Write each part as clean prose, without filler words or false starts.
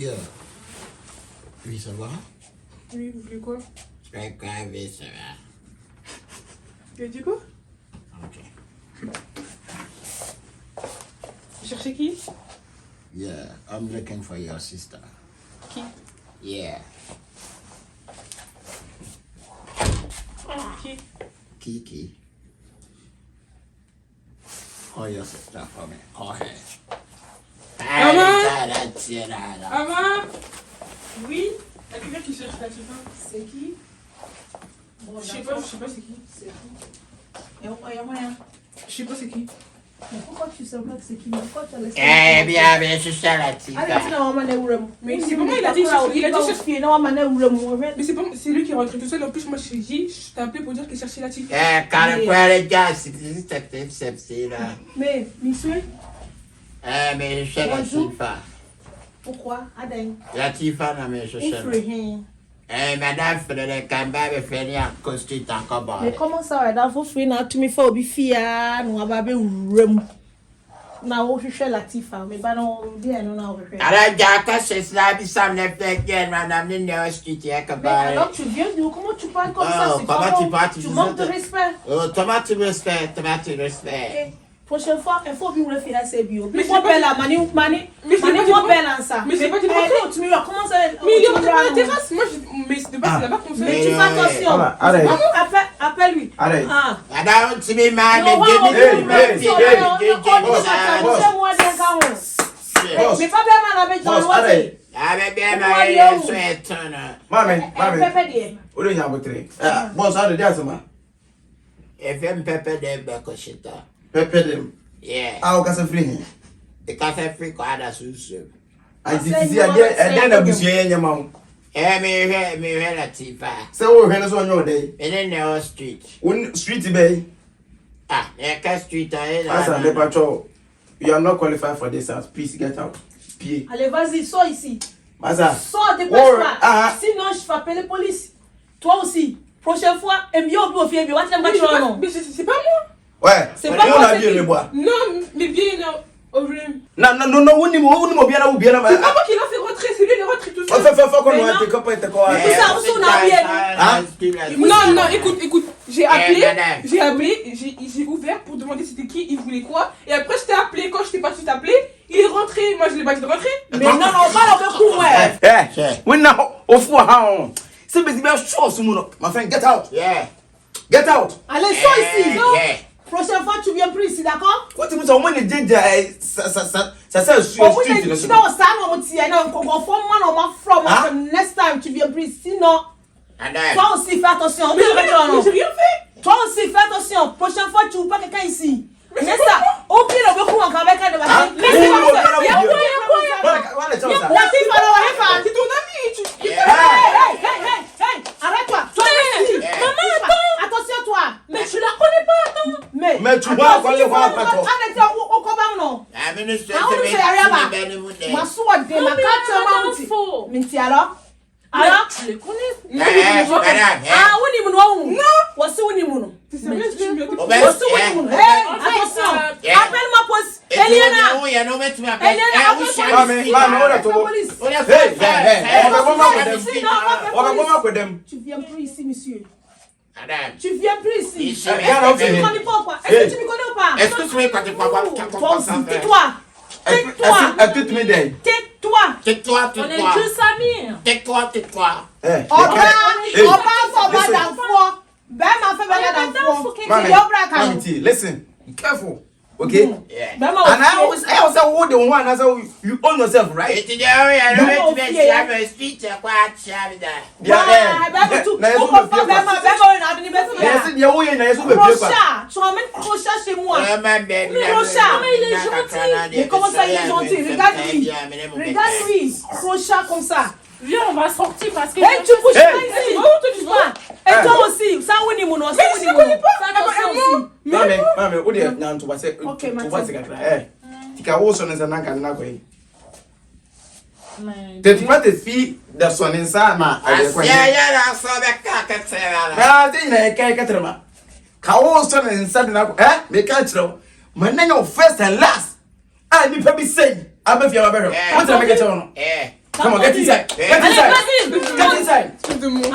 Yeah. Oui, ça va? Oui, vous voulez quoi? Ça va. Tu as dit quoi? Ok. Vous cherchez qui? Yeah, I'm looking for your sister. Qui? Yeah. Qui? Kiki. Call your sister for me. Call her. Maman? Oui? Il y a quelqu'un qui cherche la tifa. C'est qui? Bon, Je sais pas c'est qui. C'est qui? Et moyen. Je sais pas c'est qui. Mais pourquoi tu sais pas que c'est qui? Pourquoi tu as laissé? Eh bien, je suis la Allez, tifa. tu n'as pas de Mais c'est pas moi, il a dit chercher. Non, Mais c'est lui qui est rentré tout seul. En plus, moi, je t'ai appelé pour dire qu'il cherchait la tifa. Eh, quand le poil est gars, c'est là. Mais, monsieur, Mais je suis la tifa. pourquoi? Adèle. La tifa, non, mais je suis. Madame Frédéric Kamba me fait un costume encore bon. Mais comment ça va? Dans vos frères, tu me fais obifia, nous avons un na wo hwehwe Latifa me ba no dia no na wo hwehwe Ara jaka c'est bi sam ne fait madame ne ne street ya ka ba. Alors tu viens de comment tu parles comme ça? C'est comment tu parles? Tu manques de respect. Tomate respect. Prochaine fois, il faut bien le faire assez bio. Mais moi belle la mani moi belle en ça. Mais c'est pas du tout. Tu me comment ça? Mais il est sur la terrasse. Moi mais c'est de base là-bas qu'on fait. Mais tu fais attention. Appelle lui. Allez. Ah. Madame tu me mal Mais pas bien mal avec ton allez. Ah mais bien mal souhaite. Maman. Où est-ce que bon ça de dire ça ma. Et fait un pépé de bacocheta. Pepe dem. Yeah. Ah o ka se free. E ka se free ko ada susu. I did see a na busu ye nyama wo. Me la tifa. Se wo hwe no so onyo dey. In the street. One street bay. Ah, ka street aí. Asa le patrol. You are not qualified for this house. Please get out. Pied. Allez, vas-y, sors ici. Masa. Sors, dépêche-toi. Sinon, je vais appeler la police. Toi aussi. Prochaine fois, et mieux au pied, mais mais c'est pas moi. Ouais. C'est pas moi. Non, mais bien non. Non, on ni bien là ou bien là. C'est pas moi qui l'a fait rentrer, c'est lui qui est rentré tout seul. Faut qu'on te copain te quoi. Non, écoute, j'ai appelé, j'ai ouvert pour demander c'était qui, il voulait quoi, et après je t'ai appelé, quand je t'ai pas su t'appeler, il est rentré, moi je l'ai pas dit de rentrer. Mais non, on parle beaucoup, ouais. Oui, non, au fond, c'est bien chaud, ce monde. Ma friend, get out. Yeah. Get out. Allez, sors ici. Prochaine fois, tu viens plus ici, d'accord? Quoi, tu me dis, au moins, ça sur le street. Next time, tu viens plus ici, sinon. Toi aussi, fais attention. Mais j'ai rien fait. Toi aussi, fais attention. Prochaine fois, tu ouvres pas quelqu'un ici. Mais ça, au pire, on veut qu'on avec un de ma fille. Mais c'est ton ami. Hey, arrête-toi. Maman, attends. Attention, toi. Mais tu la connais pas, attends. Mais tu vois, quoi, le voir pas toi. Au combat, non. Ah, mais nous alors, tu les connais. Ah, oui, non. Voici où ni mon. Attention. Appelle-moi police. Eliana. Tu viens plus ici, monsieur. Tu viens plus ici. Tu me connais pas ou pas? Est-ce que tu me connais ou pas? Est-ce que tu me connais pas? Toi aussi, tais-toi. Tais-toi. On est tous amis. Tais-toi. On va d'enfant. Ben, ma femme d'enfant. Listen, be careful. Okay? Yeah. And I always hold the one as you own yourself, right? It's the area I don't have a speech. Crochat chez moi. Crochat. Mais comment ça, il est gentil? Regarde-lui. Crochat comme ça. Viens, on va sortir parce que. Hey, tu bouges pas ici. Et toi aussi. Ça, où est mon nom? Mais je ne connais pas. Maman, où est non, tu vas se. Tu vas se gâter. Tu vas aussi dans un canal là quoi. Tu vas te fier de son instant. Kawo son inside na me ka kire ma na your first and last. I me be say, I be fear about her. What I make it on? Come on, get inside. Get Allez, inside. vas-y. Get inside.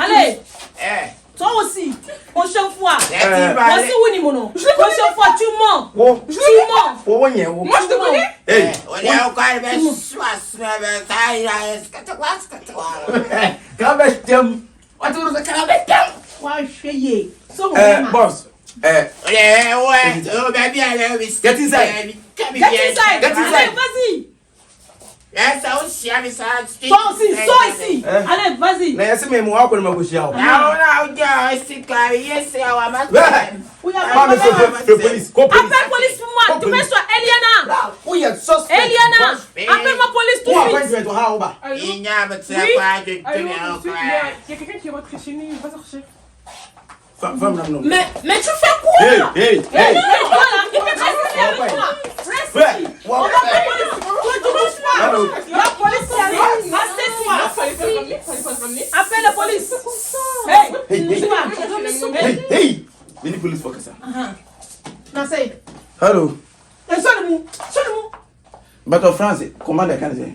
Allez. Eh. Toi aussi. Prochaine fois. Voici où ni mon nom. Prochaine fois, tu mens. Oh. Tu mens. Oh, ouais, oh. Moi, je te connais. Hey. On est encore avec soi. Quand même, je t'aime. On te dit quand même, je t'aime. Ouais, je suis Boss. Ouais, oh, baby, Get inside. Get inside. Get inside. Allez, vas-y. Ça aussi, ça. Toi aussi, sors ici. Allez, vas-y. Mais c'est même moi qui me bouge. Non, c'est quoi? Yes, c'est à ma Oui, le police. appelle police pour moi. Tu mets sur Eliana. Oui, il y a suspect. Eliana. Appelle ma police tout de suite. Il n'y a pas de pas de Il y a quelqu'un qui est rentré chez nous, il va sortir. Mais tu fais quoi? Hey. On va appeler police. Tu bouges pas. La police arrive. Assieds-toi. Appelle la police. Hey. Mais les police faut que ça. Non, c'est. Hello. Sonne-moi. But of France, commander Canadien.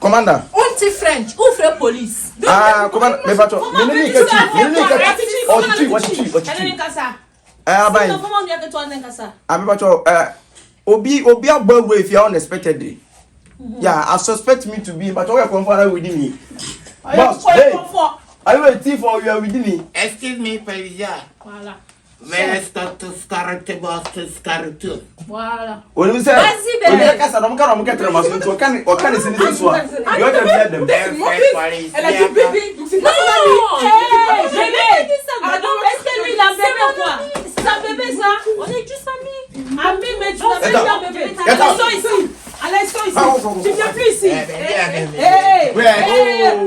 Commandant. Un petit French. Ouvre la police. Ah, commandant. Mais pas toi. Obi above if you unexpectedly. Yeah, I suspect me to be, but you are confident within me. Boss, hey, are you a thief or you are within me? Excuse me, Pelisia. Voilà. Mais stop to scarlet boss to scarlet too. Voilà. When we say, Vas-y, bébé. Elle a dit bébé, donc c'est pas son ami. Bébé. Est-ce que lui, il a bébé ou quoi? C'est un bébé, ça? On est juste amis. Amis, mais tu n'as pas un bébé. Allez, sors ici. Allez, sors ici. Tu viens plus ici.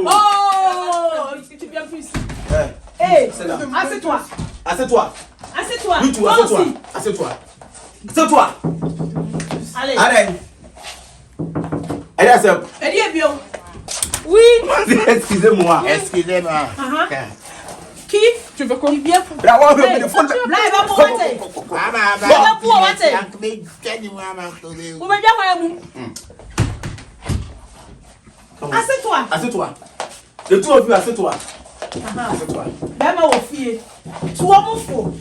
Oh, tu viens plus ici. Hey, assieds-toi. Assieds-toi. Assieds-toi. Lui, toi, assieds-toi. Assieds-toi. Assieds-toi. Allez. Allez. Allez, assieds-toi. Elle y est bien. Oui. Excusez-moi. Qui? Tu veux qu'on Viens pour. Là, on va Là, il va pour mater. Vous me dites, assieds-toi. Assieds-toi. Le tout au plus, assieds-toi. Assieds-toi. D'abord, aux filles. Toi, mon faux.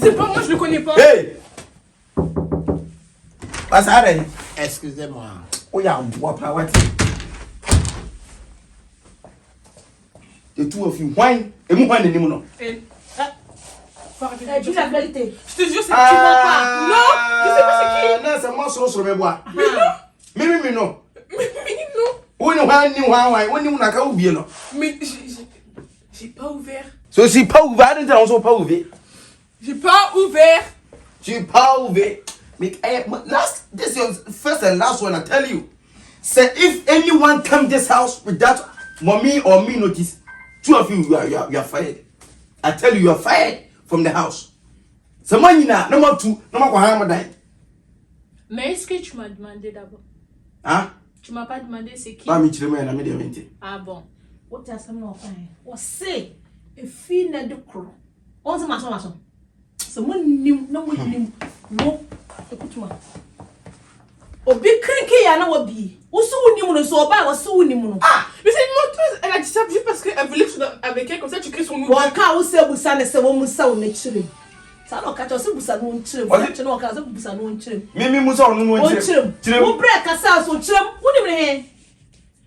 C'est pas moi, je le connais pas. Hey! What's happening? Excusez-moi. Oh, yeah, what? The two of you, wine, et moi, wine, non. Dis la vérité. Je te jure, c'est que tu mens pas. Non, je sais pas c'est qui. Non, c'est moi, sur mes bois. Mais non. Mais non. Mais non. Oui, non. Mais j'ai pas ouvert. So, si pas ouvert, on ne pas ouvert. J'ai pas ouvert. Tu pas ouvert. Mais this is your first and last one, I tell you. Say if anyone come this house without mommy or me notice, two of you, you are fired. I tell you are fired from the house. C'est moi, Nina, number two, number one, Mais est-ce que tu m'as demandé d'abord? Hein? Tu m'as pas demandé c'est qui? Pas mi chile moi na me de mente. Ah bon. What else am I fine? What say? A fee na de cro. On se maçon. C'est mon nim, non mon nim. Non. Écoute-moi. Obi cranky ya na obi. Osu nim no so ba osu nim no. Ah, mais c'est une menteuse. Elle a dit ça juste parce qu'elle voulait que je sois avec elle, comme ça tu crées son nom. Bon ka o se busa ne se wo musa o ne chire. Ça no ka to se busa no chire. Você no ka se busa no chire. Mi musa no no chire. Chire. Wo break asa so chire. Wo nim ne he.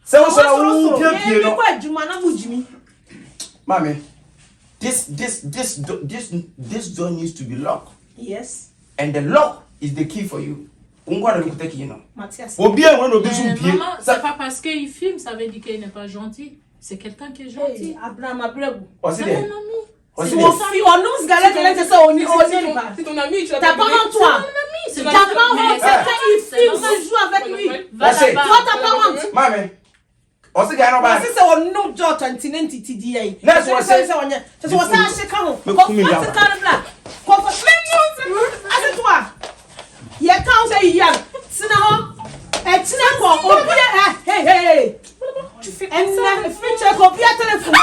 Se wo so wo pie no. Ko adwuma na mujimi. Mami. This door needs to be locked. Yes. And the lock is the key for you. Maman, c'est pas parce qu'il filme, ça veut dire qu'il n'est pas gentil. C'est quelqu'un qui est gentil. Abraham, c'est mon ami. C'est mon fils. On nous galère, c'est ça, on y c'est ton ami, tu l'as t'as pas honte, toi. C'est t'as pas honte, c'est quand il filme, tu joues avec lui. Toi, t'as pas honte. Maman, on se gagne pas. C'est ça, on nous doit t'entendre, t'idi. That's what I said. C'est ça, c'est quand on fait là. Assieds-toi. Il y a quand c'est hier. Sinon, et tu n'as pas oublié. Hey. Tu fais ça. Tu as oublié téléphone.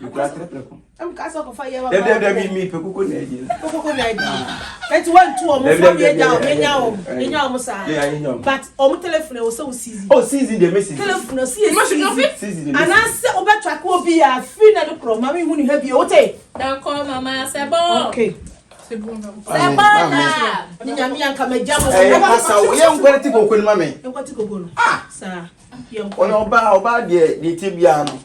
You got triple. I'm castle of fire. There me Pekuko. That's one to almost but on telephone was so season. Oh, season the message. Telephone, season. And I said, over track will be a fin at the crow. Mammy, when you have your tea. Don't call Mama, c'est bon. Okay. C'est bon. C'est bon là. Nyamian come jam. We am going to go with mammy. You want to go? Sir. On oba the tibiano.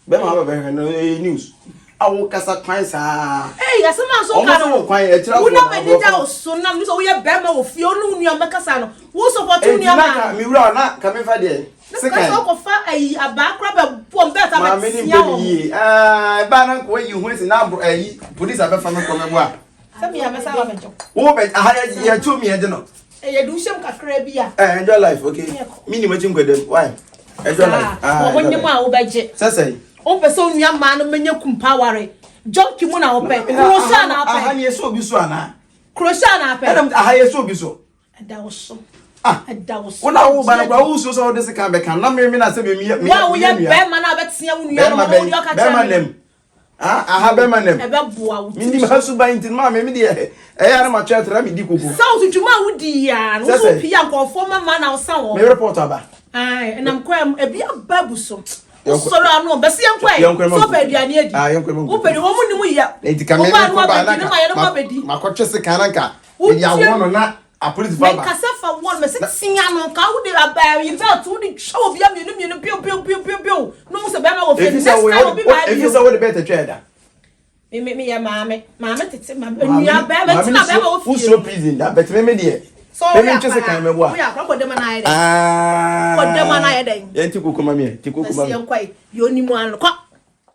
Bema have no news. I will cast a price. Hey, as a man so quiet. Who know any doubt so now so we are Bema of Fionu near Macasano. Who's opportunity? Me run not coming for there. Second of a back rubber from that. I'm many banner where you went in number police have from a Some me a savage. Oh, but I had to me, I don't know. You do some crabia. Enjoy life, okay? Minimum with them. Why? Enjoy life. When you want budget. Say. On person young man when you compare John Kimona open. Crosana, I had so be so. Crosana, I had so be so. And that was so. That was what I will buy also this can be can not mean I say me. Wow, we have Beman, I bet see you. Beman. I have Beman. Minimum has to buy into mammy. I am a chat. Let me do. Sounds to my woody and also Pian for former man or someone. Report about. Aye, and I'm quite a bit of babuso. So I know, but see, I'm quite so bad. I am open the woman we are. It can be my coaches a cananka. We are one or not. A police father. Casafa one, Miss Siano, how they are burying about to show of young in a pew. No, Sabana of if you saw the better trader. Me a mammy, it's a who's so pleasing that, but maybe dear. So we are just a kind of what? We are proper them and I. What them and I. Then to cook, mammy, to cook, quite. You only one.